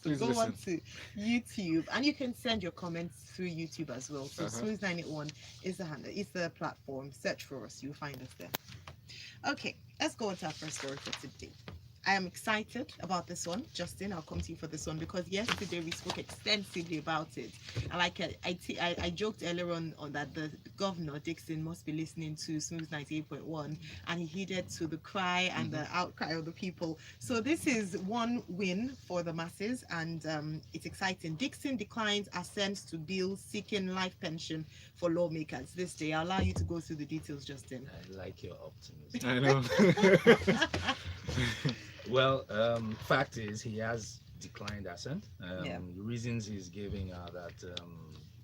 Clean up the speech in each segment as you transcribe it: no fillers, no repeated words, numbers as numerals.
So Please go listen. on to YouTube, and you can send your comments through YouTube as well. So Smooth 981 is the handle, is the platform. Search for us, you'll find us there. Okay, let's go on to our first story for today. I am excited about this one. Justin, I'll come to you for this one because yesterday we spoke extensively about it. And like I joked earlier on that the governor, Dixon, must be listening to Smooth 98.1, and he heeded to the cry and the outcry of the people. So this is one win for the masses, and it's exciting. Dixon declines assent to bill seeking life pension for lawmakers this day. I'll allow you to go through the details, Justin. I like your optimism. I know. Well, fact is, he has declined assent. Yeah. The reasons he's giving are that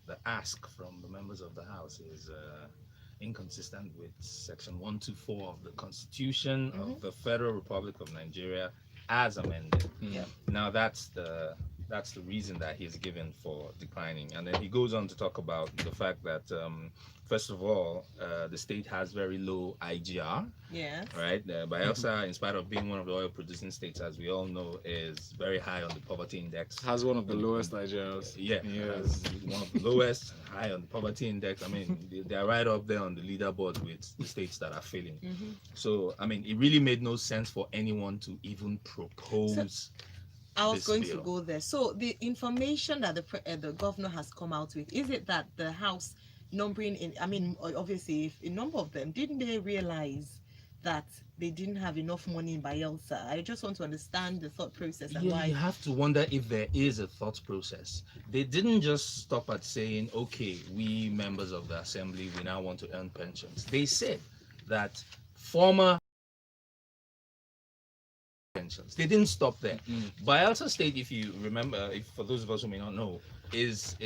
the ask from the members of the House is inconsistent with Section 124 of the Constitution of the Federal Republic of Nigeria as amended. Yeah. Now that's the reason that he's given for declining, and then he goes on to talk about the fact that first of all, the state has very low IGR. Yes. Right, Bayelsa, in spite of being one of the oil-producing states, as we all know, is very high on the poverty index. Has one of the lowest IGLs. Yeah, has one of the lowest, high on the poverty index. I mean, they are right up there on the leaderboard with the states that are failing. So, I mean, it really made no sense for anyone to even propose. I was going bill. to go there. So the information that the governor has come out with, is it that the House numbering in, I mean, obviously, if a number of them, didn't they realize that they didn't have enough money in Bayelsa? I just want to understand the thought process and why. You have to wonder if there is a thought process. They didn't just stop at saying, okay, we members of the assembly, we now want to earn pensions. They said that former pensions. They didn't stop there. Bayelsa State, if you remember, if for those of us who may not know, is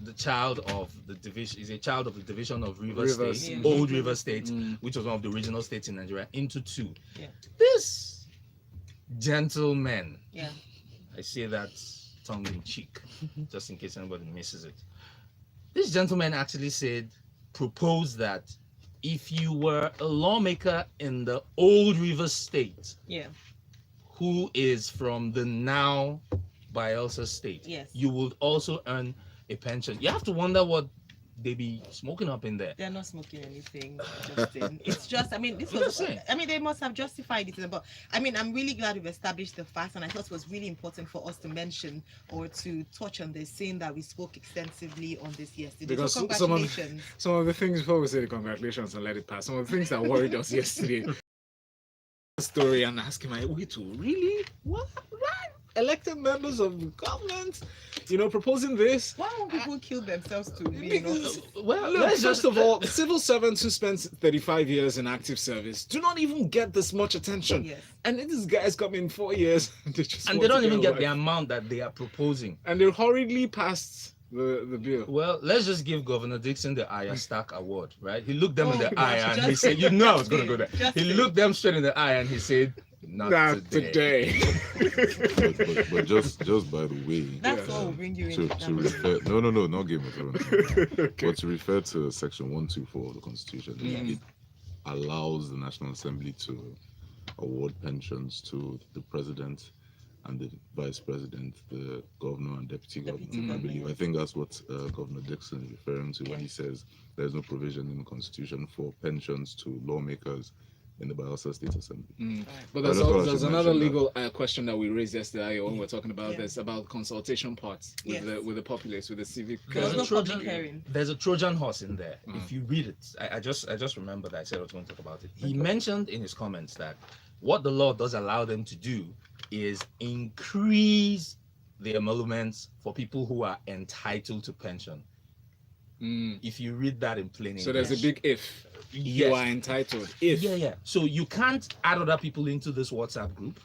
the child of the division, is a child of the division of Rivers State, old River State, which was one of the original states in Nigeria, into two. Yeah. This gentleman, Yeah. I say that tongue in cheek, just in case anybody misses it. This gentleman actually proposed that if you were a lawmaker in the old River State, Yeah. who is from the now Bayelsa State, Yes. you would also earn a pension. You have to wonder what they be smoking up in there. They're not smoking anything, Justin. It's just, I mean, this I'm was, just saying. I mean, they must have justified it. But I mean, I'm really glad we've established the facts, and I thought it was really important for us to mention or to touch on this, saying that we spoke extensively on this yesterday. Because so some congratulations. of the things, before we say the congratulations and let it pass, some of the things that worried us yesterday, story and asking my way to really what elected members of the government, proposing this. Why won't people kill themselves to be Because, Well, look, let's first of all, civil servants who spend 35 years in active service do not even get this much attention. Yes. And these guys come in 4 years and they just and want they to don't even get away. the amount that they are proposing. And they hurriedly passed the bill. Well, let's just give Governor Dixon the Aya Stack Award, right? He looked them in Oh, the gosh, eye and he Justin, said, "You know I was going to go there." Justin. He looked them straight in the eye and he said, "Not today." but just by the way, That's what will bring you in. to refer, no, not Game of Thrones. But to refer to Section 124 of the Constitution, it allows the National Assembly to award pensions to the president and the vice president, the governor and deputy governor. I believe. I think that's what Governor Dixon is referring to when he says there's no provision in the Constitution for pensions to lawmakers in the Bayelsa State Assembly. But I just thought I there's should another mention legal question that we raised yesterday when we were talking about this, about consultation parts with Yes. the populace, with the civic. There was There's no a public hearing. There's a Trojan horse in there. If you read it, I just remembered I said I was going to talk about it. He mentioned in his comments that what the law does allow them to do is increase the emoluments for people who are entitled to pension. If you read that in plain English. So there's a big if. Yes. You are entitled. If. Yeah. So you can't add other people into this WhatsApp group.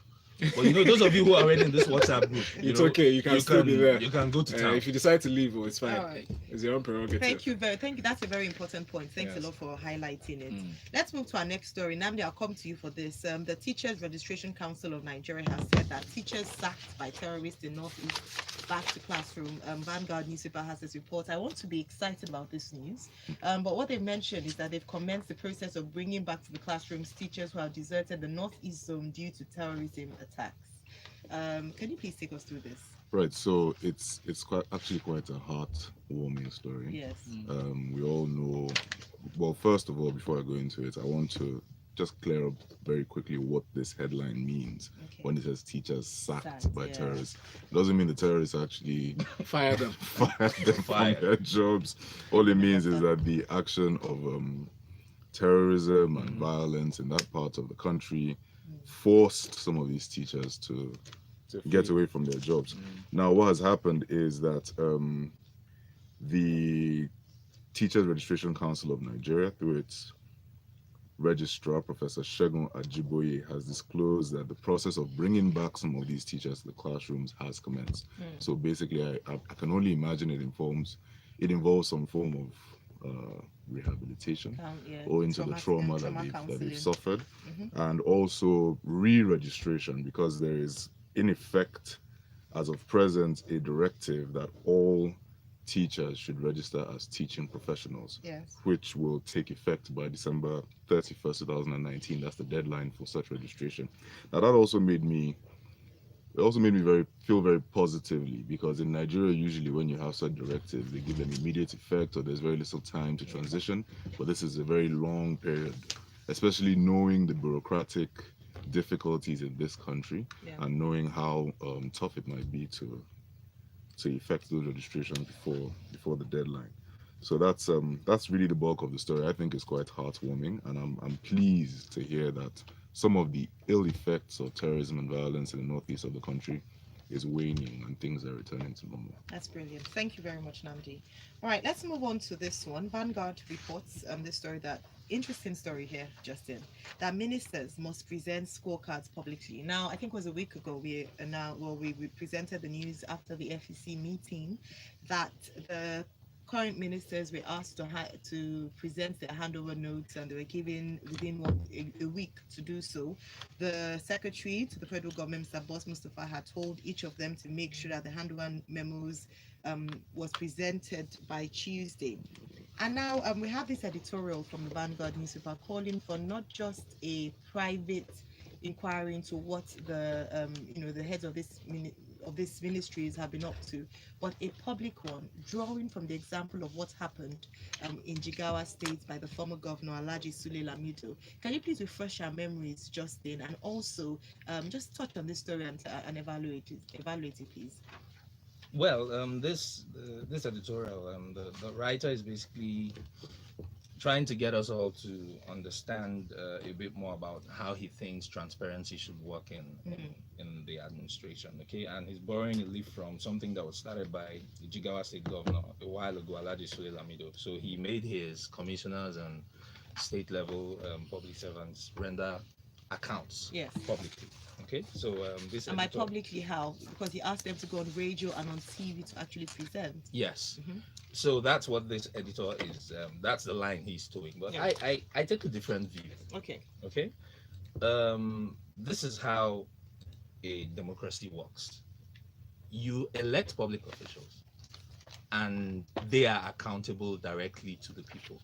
But those of you who are already in this WhatsApp group, It's okay. You can still be there. You can go to town. If you decide to leave, it's fine. All right. It's your own prerogative. Thank you. That's a very important point. Thanks a lot for highlighting it. Let's move to our next story. Nnamdi, I'll come to you for this. The Teachers Registration Council of Nigeria has said that teachers sacked by terrorists in Northeast back to classroom. Vanguard newspaper has this report. I want to be excited about this news. But what they've mentioned is that they've commenced the process of bringing back to the classrooms teachers who have deserted the Northeast zone due to terrorism attacks. Can you please take us through this? Right, so it's actually quite a heartwarming story. Yes. We all know. Well, first of all, before I go into it, I want to just clear up very quickly what this headline means Okay. when it says teachers sacked Sacked, by yeah. terrorists. It doesn't mean the terrorists actually Fire them. fired them from their jobs. All it means is that the action of terrorism and violence in that part of the country forced some of these teachers to get away from their jobs. Now, what has happened is that the Teachers Registration Council of Nigeria, through its registrar, Professor Segun Ajiboye, has disclosed that the process of bringing back some of these teachers to the classrooms has commenced. So basically, I can only imagine it involves some form of rehabilitation owing to the trauma that they've suffered, and also re-registration, because there is, in effect, as of present, a directive that all teachers should register as teaching professionals, which will take effect by December 31st, 2019. That's the deadline for such registration. Now, that also made me feel very positively, because in Nigeria, usually when you have such directives, they give them immediate effect or there's very little time to transition. But this is a very long period, especially knowing the bureaucratic difficulties in this country and knowing how tough it might be to effect those registrations before the deadline. So that's really the bulk of the story. I think it's quite heartwarming, and I'm pleased to hear that some of the ill effects of terrorism and violence in the northeast of the country is waning and things are returning to normal. That's brilliant. Thank you very much, Nnamdi. All right, let's move on to this one. Vanguard reports this story, that interesting story here, Justin, that ministers must present scorecards publicly. Now, I think it was a week ago we presented the news after the FEC meeting that the current ministers were asked to present their handover notes, and they were given within a week to do so. The secretary to the federal government, Mr. Boss Mustafa, had told each of them to make sure that the handover memos was presented by Tuesday. And now we have this editorial from the Vanguard newspaper calling for not just a private inquiry into what the heads of these ministries have been up to, but a public one, drawing from the example of what happened in Jigawa State by the former governor Alhaji Sule Lamido. Can you please refresh our memories, Justin, and also just touch on this story and evaluate it, please? Well, this editorial, the writer is basically trying to get us all to understand a bit more about how he thinks transparency should work in the administration. Okay, and he's borrowing a leaf from something that was started by the Jigawa State governor a while ago, Alhaji Sule Lamido. So he made his commissioners and state level public servants render accounts publicly. Okay, so this and by publicly how? Because he asked them to go on radio and on TV to actually present. Yes. So that's what this editor is. That's the line he's towing. But I take a different view. Okay. Okay. This is how a democracy works. You elect public officials, and they are accountable directly to the people.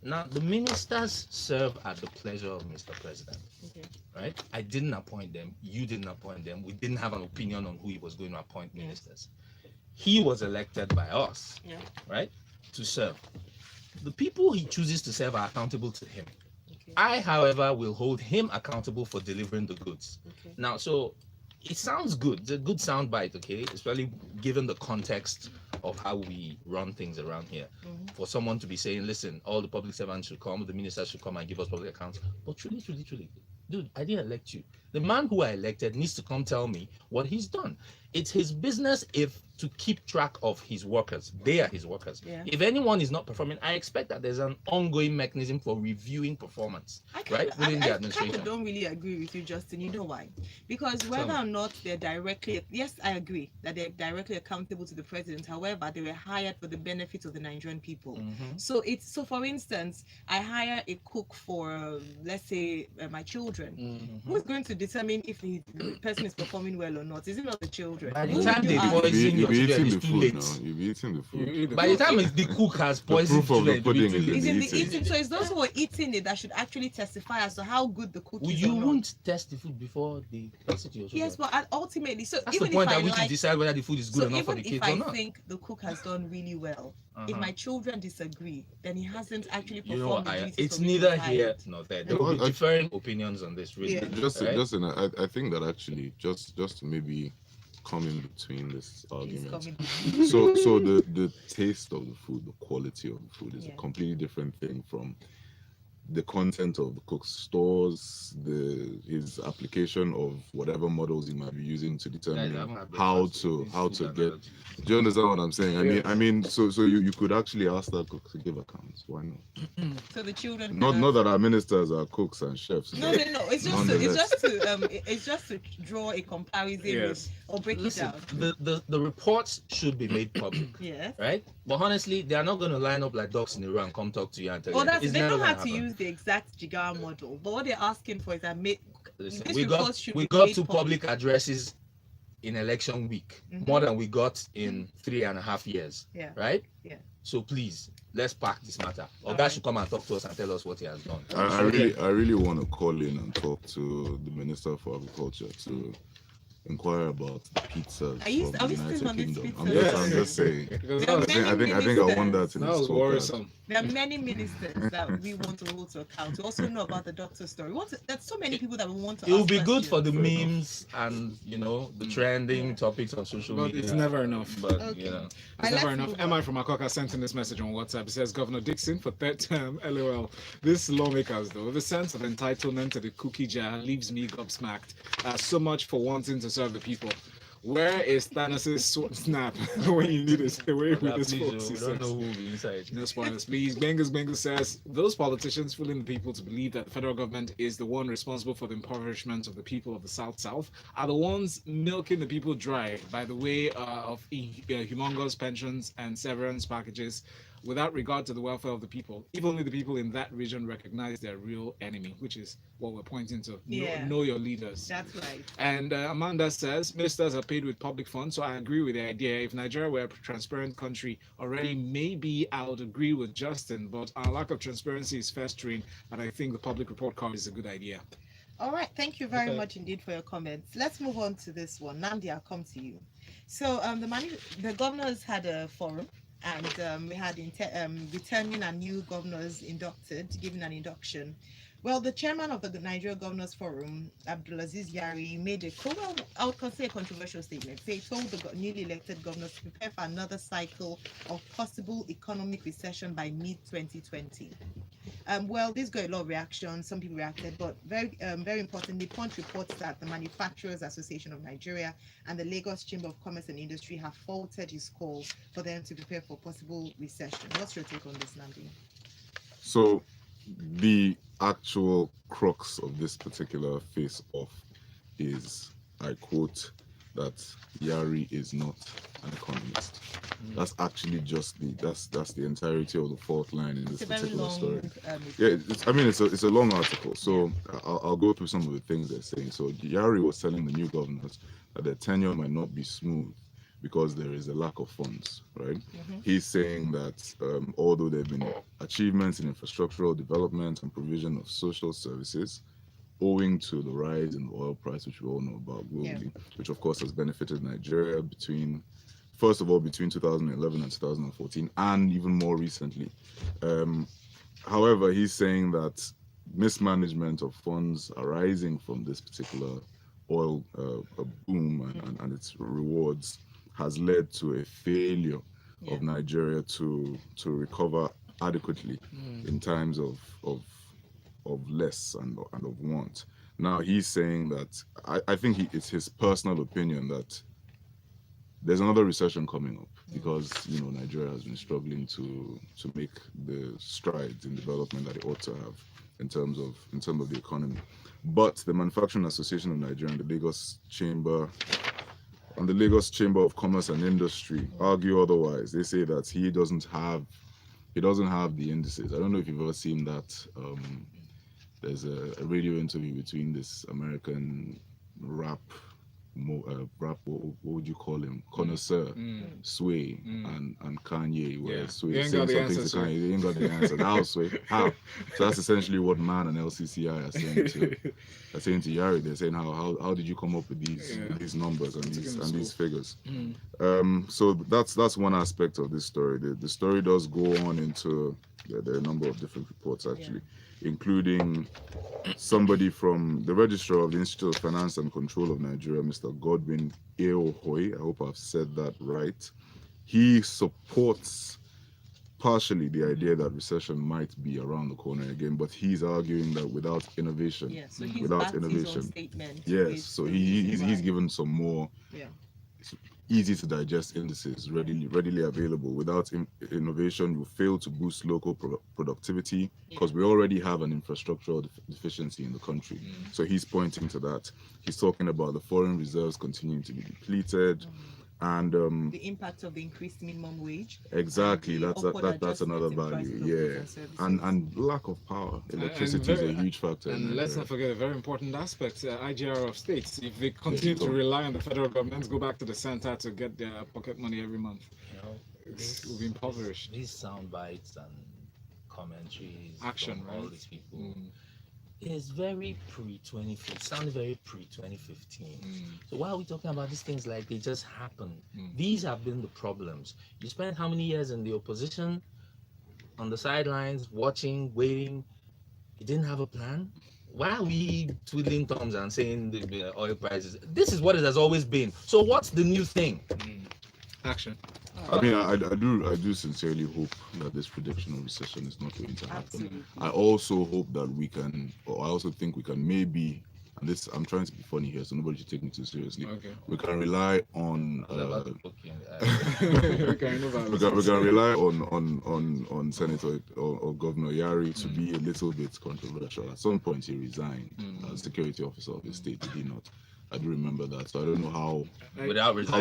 Now, the ministers serve at the pleasure of Mr. President. Okay. Right? I didn't appoint them. You didn't appoint them. We didn't have an opinion on who he was going to appoint ministers. He was elected by us, right, to serve. The people he chooses to serve are accountable to him. Okay. I, however, will hold him accountable for delivering the goods. Okay. Now, so it sounds good. It's a good soundbite, okay, especially given the context of how we run things around here. For someone to be saying, listen, all the public servants should come, the ministers should come and give us public accounts. But truly, dude, I didn't elect you. The man who I elected needs to come tell me what he's done. It's his business to keep track of his workers. They are his workers. If anyone is not performing, I expect that there's an ongoing mechanism for reviewing performance, within the administration. I don't really agree with you, Justin. You know why? Because whether or not they're directly, yes, I agree that they're directly accountable to the president. However, they were hired for the benefit of the Nigerian people. So for instance, I hire a cook for, let's say, my children. Who's going to determine if the person is performing well or not? Is it not the children? By the Who time would they you ask? poison your You'll be children, eating the it's too food late. now. You'll be eating the You food. eat the By the food. time the cook has poisoned proof of the children, it'll be pudding too is in late. Is it the eating. eating? So it's those who are eating it that should actually testify as to how good the cook Well, is you or not. won't test the food before they pass it to your children. Yes, but ultimately, so That's the even point if I at which you like, decide whether the food is good so enough for even the if kids or I not. think the cook has done really well, if my children disagree, then he hasn't actually You know performed what? the duty. It's for me neither to here hire. nor there. There will be differing opinions on this, really. Yeah. Right? I think that actually just to maybe come in between this Please argument. come in. So the taste of the food, the quality of the food is Yeah. a completely different thing from the content of the cook's stores, his application of whatever models he might be using to determine how to get. Do you understand what I'm saying? I mean, so you could actually ask that cook to give accounts. Why not? So the children. Not that our ministers are cooks and chefs. No. but It's just to draw a comparison Yes. or break Listen, it down. the reports should be made public. Yes. Right? But honestly, they are not going to line up like ducks in a row and come talk to you and tell Well, you. they never don't gonna have to happen. use the exact Jigawa model, but what they're asking for is that Listen, this we got report should be two made public addresses in election week, more than we got in 3.5 years. Yeah. Right? Yeah. So please, let's pack this matter. Or All guys right. should come and talk to us and tell us what he has done. I really want to call in and talk to the Minister for Agriculture to inquire about the pizzas Are you from the still on United this Kingdom. pizza? I'm just saying. Because There are that was, many I think I want ministers. that in that his was scorecard. worrisome. There are many ministers that we want to hold to account. We also know about the doctor story. There's so many people that we want to It will ask be good for the questions. memes and the trending topics on social But media. it's never enough. But Okay. It's Let's never enough. move Emma on. from Akoka sent in this message on WhatsApp. It says, Governor Dixon for third term, LOL. This lawmakers, though, the sense of entitlement to the cookie jar leaves me gobsmacked. So much for wanting to serve the people. Where is Thanos' snap when you need it? Away with his folks, he we don't says. know who will be inside. No spoilers, please. Bengus says those politicians fooling the people to believe that the federal government is the one responsible for the impoverishment of the people of the South are the ones milking the people dry by the way of humongous pensions and severance packages without regard to the welfare of the people. If only the people in that region recognize their real enemy, which is what we're pointing to. Yeah. Know your leaders. That's right. And Amanda says, ministers are paid with public funds, so I agree with the idea. If Nigeria were a transparent country already, maybe I would agree with Justin, but our lack of transparency is festering, and I think the public report card is a good idea. All right. Thank you very Okay. much indeed for your comments. Let's move on to this one. Nnamdi, I'll come to you. So the governors had a forum, and we had returning and new governors inducted, giving an induction. Well, the chairman of the Nigeria Governors Forum, Abdulaziz Yari, made I would consider a controversial statement. He told the newly elected governors to prepare for another cycle of possible economic recession by mid-2020. Well, this got a lot of reaction. Some people reacted, but very importantly, Punch reports that the Manufacturers Association of Nigeria and the Lagos Chamber of Commerce and Industry have faulted his call for them to prepare for possible recession. What's your take on this, Nnamdi? So the actual crux of this particular face-off is, I quote, that Yari is not an economist. That's actually just that's the entirety of the fourth line in this It's a very particular long. story. Yeah, it's a long article. So I'll go through some of the things they're saying. So Yari was telling the new governors that their tenure might not be smooth because there is a lack of funds, right? He's saying that although there have been achievements in infrastructural development and provision of social services, owing to the rise in the oil price, which we all know about globally, which of course has benefited Nigeria between 2011 and 2014, and even more recently. However, he's saying that mismanagement of funds arising from this particular oil boom and its rewards has led to a failure of Nigeria to recover adequately in times of less and of want. Now he's saying that I think it's his personal opinion that there's another recession coming up because Nigeria has been struggling to make the strides in development that it ought to have in terms of the economy. But the Manufacturing Association of Nigeria and the Lagos Chamber of Commerce and Industry argue otherwise. They say that he doesn't have the indices. I don't know if you've ever seen that there's a radio interview between this American rap, what would you call him? Connoisseur, Sway, and Kanye, where Yeah. Sway You ain't saying got the something answer, to Sway. Kanye, they ain't got the answer. How, Sway? How? So that's essentially what Man and LCCI are saying to Yari. They're saying how did you come up with these numbers and these figures? So that's one aspect of this story. The story does go on into there are a number of different reports actually, including somebody from the registrar of the Institute of Finance and Control of Nigeria, Mr. Godwin Ayo. I hope I've said that right. He supports partially the idea that recession might be around the corner again, but he's arguing that without innovation, so he's without backed his own innovation, statement. yes. So he's given some more easy to digest indices readily available. Without innovation, you fail to boost local productivity because we already have an infrastructural deficiency in the country. So he's pointing to that. He's talking about the foreign reserves continuing to be depleted. And the impact of the increased minimum wage. Exactly, that's another value. And lack of power. Electricity is a huge factor. And let's not forget a very important aspect: IGR of states. If they continue to rely on the federal government, go back to the center to get their pocket money every month. We'll be impoverished. These sound bites and commentaries Action, from right? all these people. It's very pre-2015. Sounded very pre-2015. So why are we talking about these things like they just happened? These have been the problems. You spent how many years in the opposition, on the sidelines, watching, waiting? You didn't have a plan? Why are we twiddling thumbs and saying the oil prices? This is what it has always been. So what's the new thing? Action. I mean, I do sincerely hope that this prediction of recession is not going to happen. Absolutely. I also hope that we can, or I also think we can maybe, and this, I'm trying to be funny here, so nobody should take me too seriously. Okay. We can rely on. We can rely on Senator or Governor Yari to be a little bit controversial. At some point, he resigned as security officer of the state. Did he not? I do remember that. So I don't know how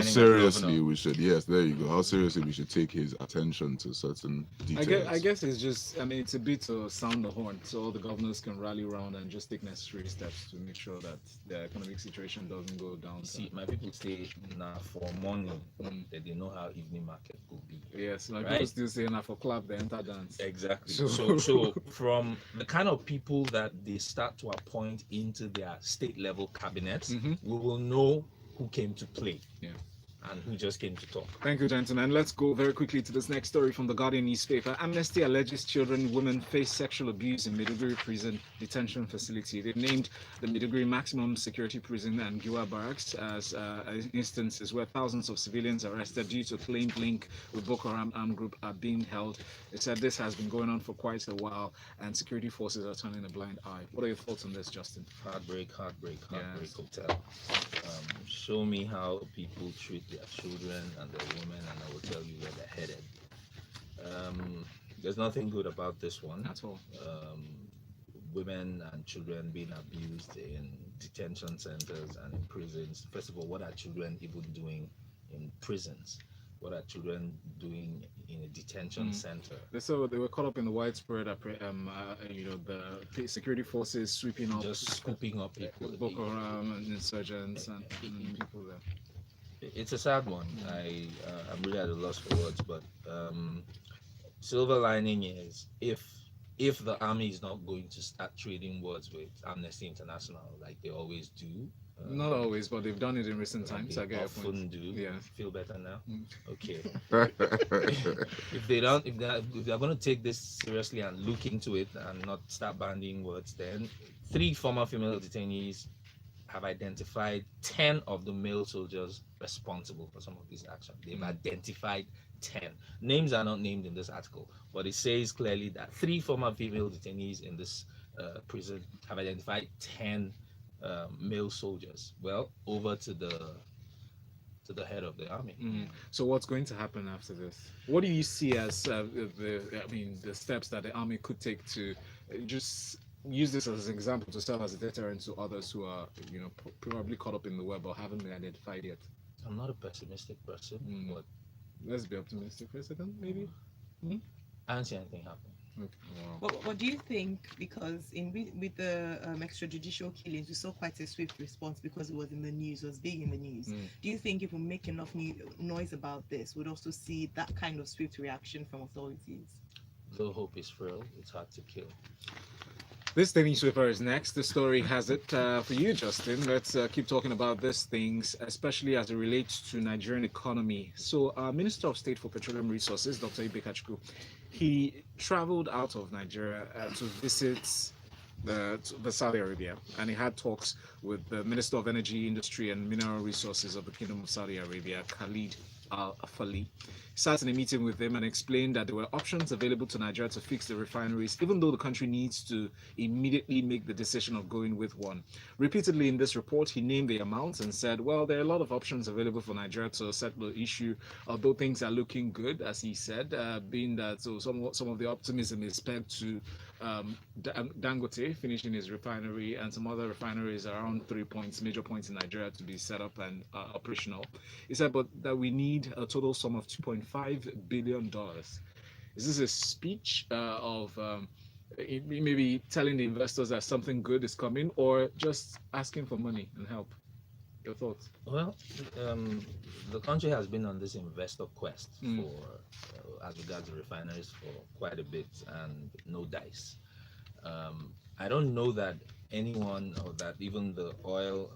seriously we should. Yes, there you go. How seriously we should take his attention to certain details. I guess it's just. I mean, it's a bit to sound the horn, so all the governors can rally around and just take necessary steps to make sure that the economic situation doesn't go down. See, my people say now for money that they know how evening market could be. Yes, my people still say now for club they enter dance. Exactly. So from the kind of people that they start to appoint into their state level cabinets, we will know who came to play. And who just came to talk. Thank you, gentlemen. Let's go very quickly to this next story from the Guardian newspaper. Amnesty alleges women face sexual abuse in Maiduguri prison detention facility. They named the Maiduguri maximum security prison and Giwa barracks as instances where thousands of civilians arrested due to a claimed link with Boko Haram armed group are being held. It said this has been going on for quite a while and security forces are turning a blind eye. What are your thoughts on this, Justin? Heartbreak hotel. Show me how people treat their children and their women, and I will tell you where they're headed. There's nothing good about this one at all. Women and children being abused in detention centers and in prisons. First of all, what are children even doing in prisons? What are children doing in a detention center? So they were caught up in the widespread, the security forces sweeping up, just scooping up people, Boko Haram and insurgents and people there. It's a sad one. I'm really at a loss for words, but silver lining is if the army is not going to start trading words with Amnesty International like they always do. Not always, but they've done it in recent times. I get often do. Yeah. Feel better now? Okay. if they're going to take this seriously and look into it and not start bandying words, then 3 former female detainees have identified 10 of the male soldiers responsible for some of these actions. They've identified 10. Names are not named in this article, but it says clearly that 3 former female detainees in this prison have identified 10 male soldiers. Well, over to the head of the army. So what's going to happen after this? What do you see as the steps that the army could take to just use this as an example to serve as a deterrent to others who are, probably caught up in the web or haven't been identified yet? I'm not a pessimistic person, but let's be optimistic for a second, maybe. I don't see anything happening. Wow. What do you think? Because with the extrajudicial killings, we saw quite a swift response because it was in the news, it was big in the news. Do you think if we make enough noise about this, we'd also see that kind of swift reaction from authorities? Though hope is frail, it's hard to kill. This Daily Sweeper is next. The story has it for you, Justin. Let's keep talking about these things, especially as it relates to Nigerian economy. So, Minister of State for Petroleum Resources, Dr. Ibekachukwu, he traveled out of Nigeria to visit the Saudi Arabia, and he had talks with the Minister of Energy, Industry and Mineral Resources of the Kingdom of Saudi Arabia, Khalid Al-Afali. Sat in a meeting with them and explained that there were options available to Nigeria to fix the refineries, even though the country needs to immediately make the decision of going with one. Repeatedly in this report, he named the amounts and said, well, there are a lot of options available for Nigeria to settle the issue, although things are looking good, as he said, being that some of the optimism is pegged to Dangote finishing his refinery and some other refineries around 3 points, major points in Nigeria to be set up and operational. He said, but that we need a total sum of $2.5 billion. Is this a speech of maybe telling the investors that something good is coming, or just asking for money and help? Your thoughts? Well, the country has been on this investor quest for, as regards the refineries, for quite a bit, and no dice. I don't know that anyone, or that even the oil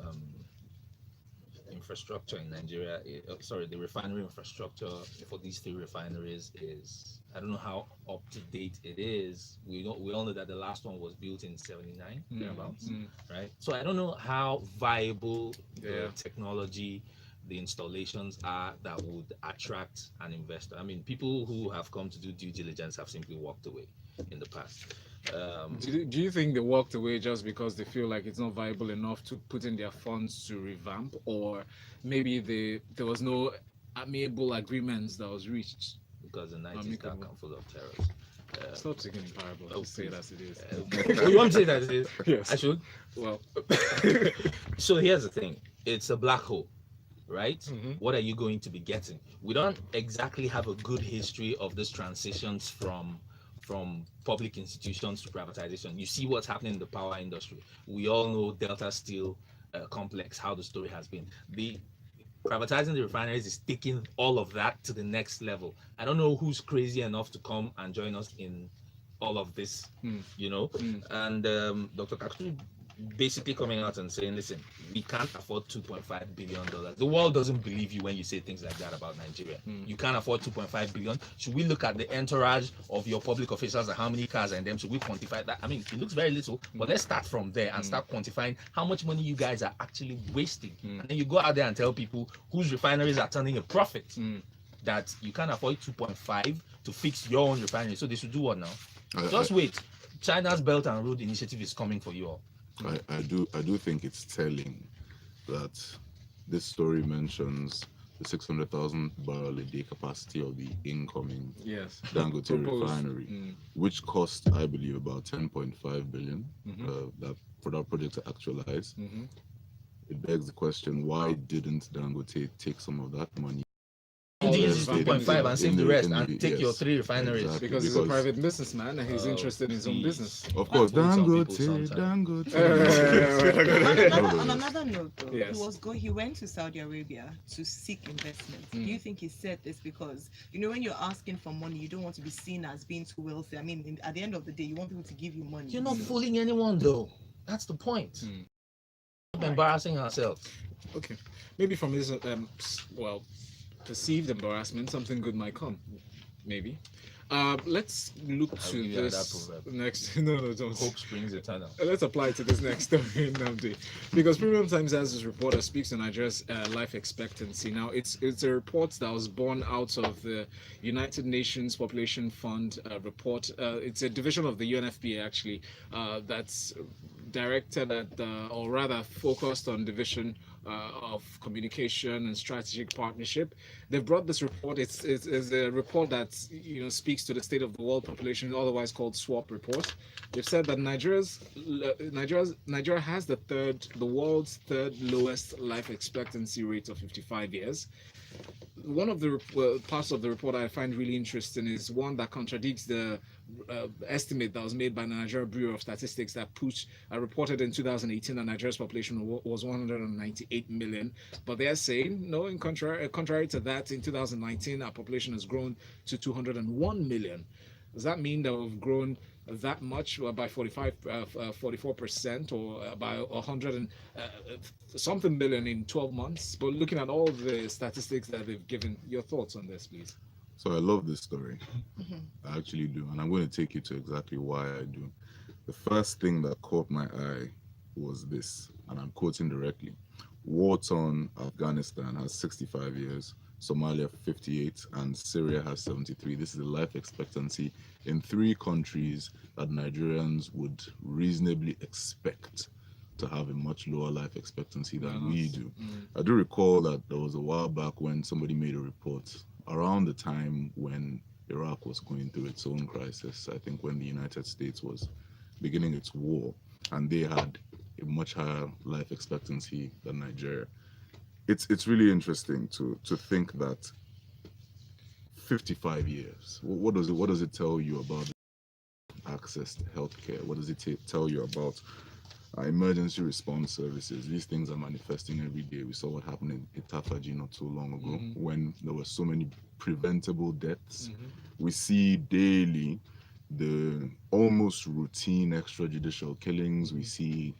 infrastructure in Nigeria, the refinery infrastructure for these three refineries is, I don't know how up to date it is. We all know that the last one was built in 79, thereabouts, right? So I don't know how viable the technology, the installations are that would attract an investor. I mean, people who have come to do due diligence have simply walked away in the past. Do you think they walked away just because they feel like it's not viable enough to put in their funds to revamp, or maybe there was no amiable agreements that was reached? Because the 90s got full of terrorists. Stop taking it parable. Just say it as it is. You want me to say that it is? Yes. I should? Well. So here's the thing. It's a black hole, right? What are you going to be getting? We don't exactly have a good history of these transitions from public institutions to privatization. You see what's happening in the power industry. We all know Delta Steel complex, how the story has been. Privatizing the refineries is taking all of that to the next level. I don't know who's crazy enough to come and join us in all of this, you know. And Dr. Kaktu basically coming out and saying, listen, we can't afford $2.5 billion. The world doesn't believe you when you say things like that about Nigeria. You can't afford $2.5 billion. Should we look at the entourage of your public officials and how many cars are in them? Should we quantify that? I mean, it looks very little, but let's start from there and start quantifying how much money you guys are actually wasting. And then you go out there and tell people whose refineries are turning a profit that you can't afford 2.5 to fix your own refinery. So they should do what now? Just wait. China's Belt and Road Initiative is coming for you all. I do think it's telling that this story mentions the 600,000 barrel a day capacity of the incoming Dangote refinery, which cost, I believe, about 10.5 billion for that project to actualize. It begs the question, why didn't Dangote take some of that money? Use 2.5 and save the rest and take your three refineries. Exactly, Because he's a private businessman and he's interested in his own business. Of course, Dangote. On another note, though, he went to Saudi Arabia to seek investment. Do you think he said this because, you know, when you're asking for money, you don't want to be seen as being too wealthy? I mean, at the end of the day, you want people to give you money. You're not fooling anyone, though. That's the point. Embarrassing ourselves. Okay, maybe from his perceived embarrassment, something good might come. Maybe. Let's look to this next. No, don't. Hope springs eternal. Let's apply to this next story, Nnamdi, because Premium Times has this report that speaks to Nigeria's life expectancy. Now, it's a report that was born out of the United Nations Population Fund report. It's a division of the UNFPA actually that's directed at, or rather focused on division of communication and strategic partnership. They've brought this report. It's a report that speaks to the state of the world population, otherwise called SWAP report. They've said that Nigeria has the world's third lowest life expectancy rate of 55 years. one of the parts of the report I find really interesting is one that contradicts the estimate that was made by the Nigeria Bureau of Statistics that reported in 2018 that Nigeria's population was 198 million. But they're saying, no, in contrary to that, in 2019, our population has grown to 201 million. Does that mean that we've grown that much by 44% or by 100 and something million in 12 months? But looking at all the statistics that they've given, your thoughts on this, please? So I love this story. I actually do. And I'm going to take you to exactly why I do. The first thing that caught my eye was this, and I'm quoting directly. War-torn Afghanistan has 65 years, Somalia 58, and Syria has 73. This is the life expectancy in 3 countries that Nigerians would reasonably expect to have a much lower life expectancy than we do. I do recall that there was a while back when somebody made a report around the time when Iraq was going through its own crisis. I think when the United States was beginning its war, and they had a much higher life expectancy than Nigeria. It's really interesting to think that 55 years. What does it tell you about access to healthcare? What does it tell you about emergency response services? These things are manifesting every day. We saw what happened in Itafaji not too long ago when there were so many preventable deaths. We see daily the almost routine extrajudicial killings. We see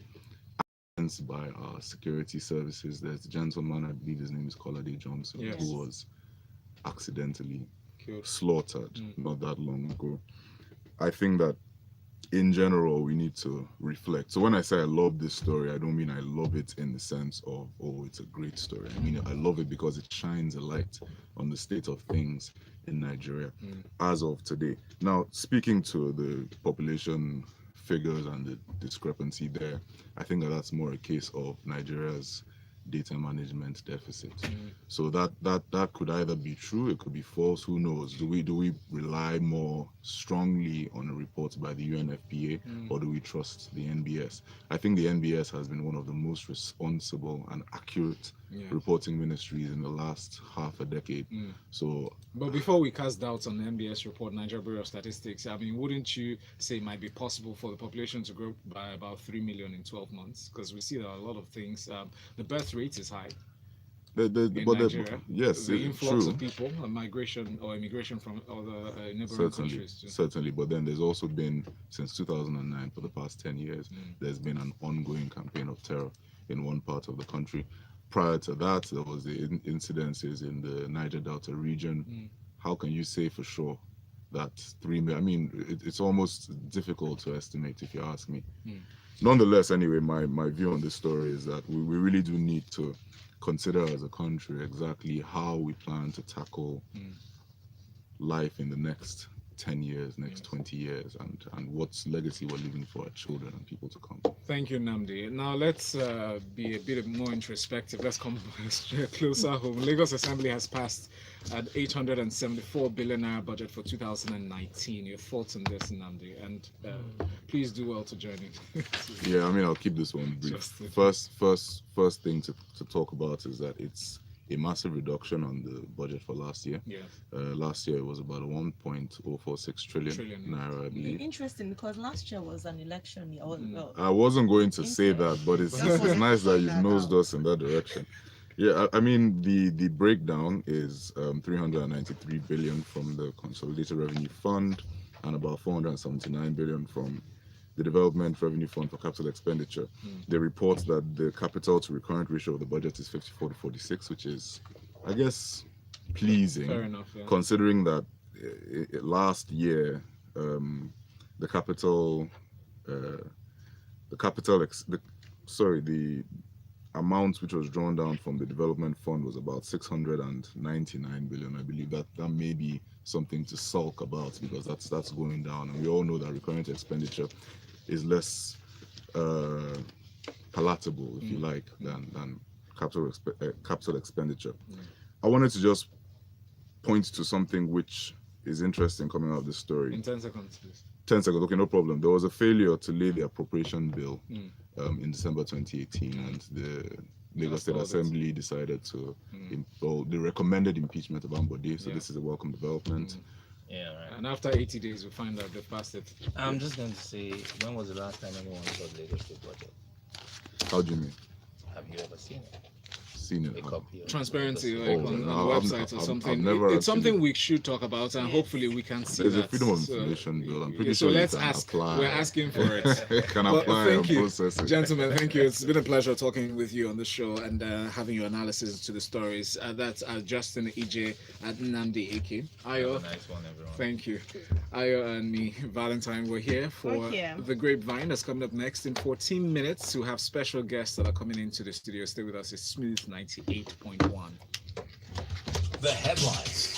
accidents by our security services. There's a gentleman, I believe his name is Kolade Johnson, who was accidentally slaughtered not that long ago. I think that in general, we need to reflect. So when I say I love this story, I don't mean I love it in the sense of, oh, it's a great story. I mean, I love it because it shines a light on the state of things in Nigeria as of today. Now, speaking to the population figures and the discrepancy there, I think that that's more a case of Nigeria's data management deficit. So that could either be true, it could be false, who knows? Do we rely more strongly on a report by the UNFPA or do we trust the NBS? I think the NBS has been one of the most responsible and accurate reporting ministries in the last half a decade. But before we cast doubts on the NBS report, Nigeria Bureau of Statistics, I mean, wouldn't you say it might be possible for the population to grow by about 3 million in 12 months? Because we see that a lot of things, the birth rate is high. Nigeria, yes, the influx true. of people, migration or immigration from other neighboring countries. Certainly, but then there's also been, since 2009, for the past 10 years, there's been an ongoing campaign of terror in one part of the country. Prior to that, there was the incidences in the Niger Delta region. How can you say for sure that 3 million? I mean, it's almost difficult to estimate, if you ask me. Nonetheless, anyway, my view on this story is that we really do need to consider as a country exactly how we plan to tackle life in the next 10 years, next 20 years, and what legacy we're leaving for our children and people to come. Thank you, Nnamdi. Now let's be a bit more introspective. Let's come closer home. Lagos Assembly has passed an 874 billion naira budget for 2019. Your thoughts on this, Nnamdi? And please do well to join in. Yeah, I mean, I'll keep this one brief. First thing to talk about is that it's a massive reduction on the budget for last year. Last year it was about 1.046 trillion naira, I believe. Interesting, because last year was an election year. I wasn't going to say that, but it's nice that you've nosed us in that direction. Yeah, I mean, the breakdown is 393 billion from the Consolidated Revenue Fund and about 479 billion from the Development Revenue Fund for Capital Expenditure. They report that the capital to recurrent ratio of the budget is 54 to 46, which is, I guess, pleasing. Fair enough, considering that last year the amount which was drawn down from the Development Fund was about 699 billion. I believe that may be something to sulk about because that's going down, and we all know that recurrent expenditure is less palatable, if you like, than capital expenditure. I wanted to just point to something which is interesting coming out of this story. In 10 seconds, please. 10 seconds, okay, no problem. There was a failure to lay the appropriation bill in December 2018, and Lagos State Assembly decided to, they recommended impeachment of Ambode, so this is a welcome development. Yeah, right. And after 80 days, we find out they passed it. I'm just going to say, when was the last time anyone saw the Lagos State budget? How do you mean? Have you ever seen it? Seen it? A copy of Transparency, Lagos like State on budget? the website or something. I've never It's something actually- we should talk about, and hopefully we can see There's that. a freedom of information bill. I'm pretty so sure let's you can ask. apply. We're asking for it. Can Well, apply thank and you. process it. Gentlemen, thank you. It's been a pleasure talking with you on the show and having your analysis to the stories. That's Justine Ijeh at Nnamdi Awa-Kalu. Ayo, Have a nice one, everyone. thank you. Ayo and me, Valentine, we're here for We're here. The Grapevine that's coming up next in 14 minutes. We have special guests that are coming into the studio. Stay with us. It's Smooth 98.1. The headlines,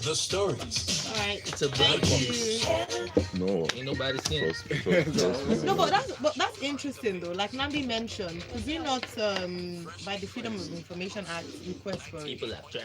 the stories. All right. It's a Thank bad you. No. Ain't nobody seeing it. Trust me. No, but that's interesting though. Like Nnamdi mentioned, could we not, by the Freedom of Information Act, request for it? People have tried.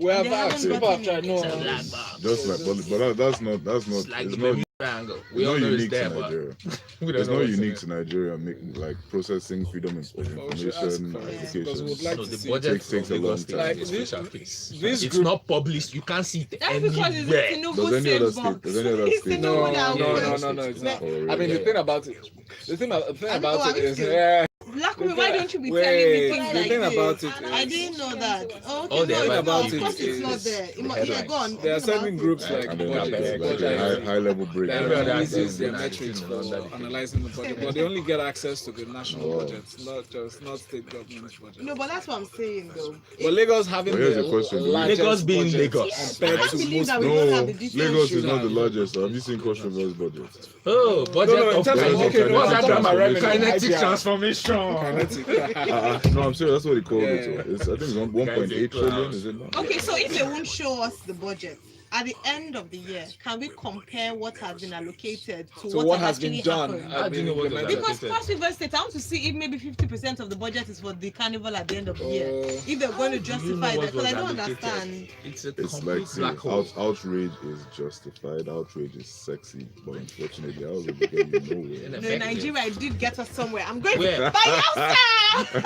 We have They asked. haven't People have gotten tried. it. No. It's a black box. Just like, but that's not, It's like it's the not, Bermuda Triangle. We it's all not know it's unique there, to but Nigeria. we don't It's know not what's in unique it. to Nigeria, like processing freedom of should ask information for it, because applications. we'd like No, to the see budget takes a of Lagos long State time. is a special case. This It's group- not published. You can't see it That's because it's anywhere. a Tinubu Does any safe other box. state- does any other It's state- No, Tinubu that no, works. no, it's not. Oh, I mean, the really? thing about it, the thing about Oh, it is, are we yeah. Blackwood, why don't you be Wait, telling me things the like thing this? about it I is- didn't know that. Oh, okay, All they no, ever it's not. do Of course, is it's not there. Yeah, go on. They are Talk sending about groups it. like And then budget, there's like budget, a high level their breakdown. Every other analysis, access their is metrics under the for analyzing the budget, but they only get access to the national Wow. budgets, not state government's budget. No, but that's what I'm saying, though. But Lagos having Well, here's the the question. largest Lagos being budget Lagos. compared I to believe most that we No, don't have the details. Lagos is not the largest. Have you seen Cross River's budget? Oh, budget No, in of terms of okay, no, what's I'm that talking about transformation? revenue. Kinetic IBR. transformation. No, I'm serious. That's what they called it. Yeah. So it's, I think it's 1.8 trillion. Is it not? Okay, so if they won't show us the budget, at the end of the year, can we compare what has been allocated to So what has been actually done? happened? How do you know what was implemented? Because allocated? Cross River State, I want to see if maybe 50% of the budget is for the carnival at the end of the year. If they're going to justify that, because I don't understand. It's a It's complete like, see, black hole. outrage is justified. Outrage is sexy, but unfortunately, outrage will get you nowhere. No, Nigeria did get us somewhere. I'm going Where? to buy outside.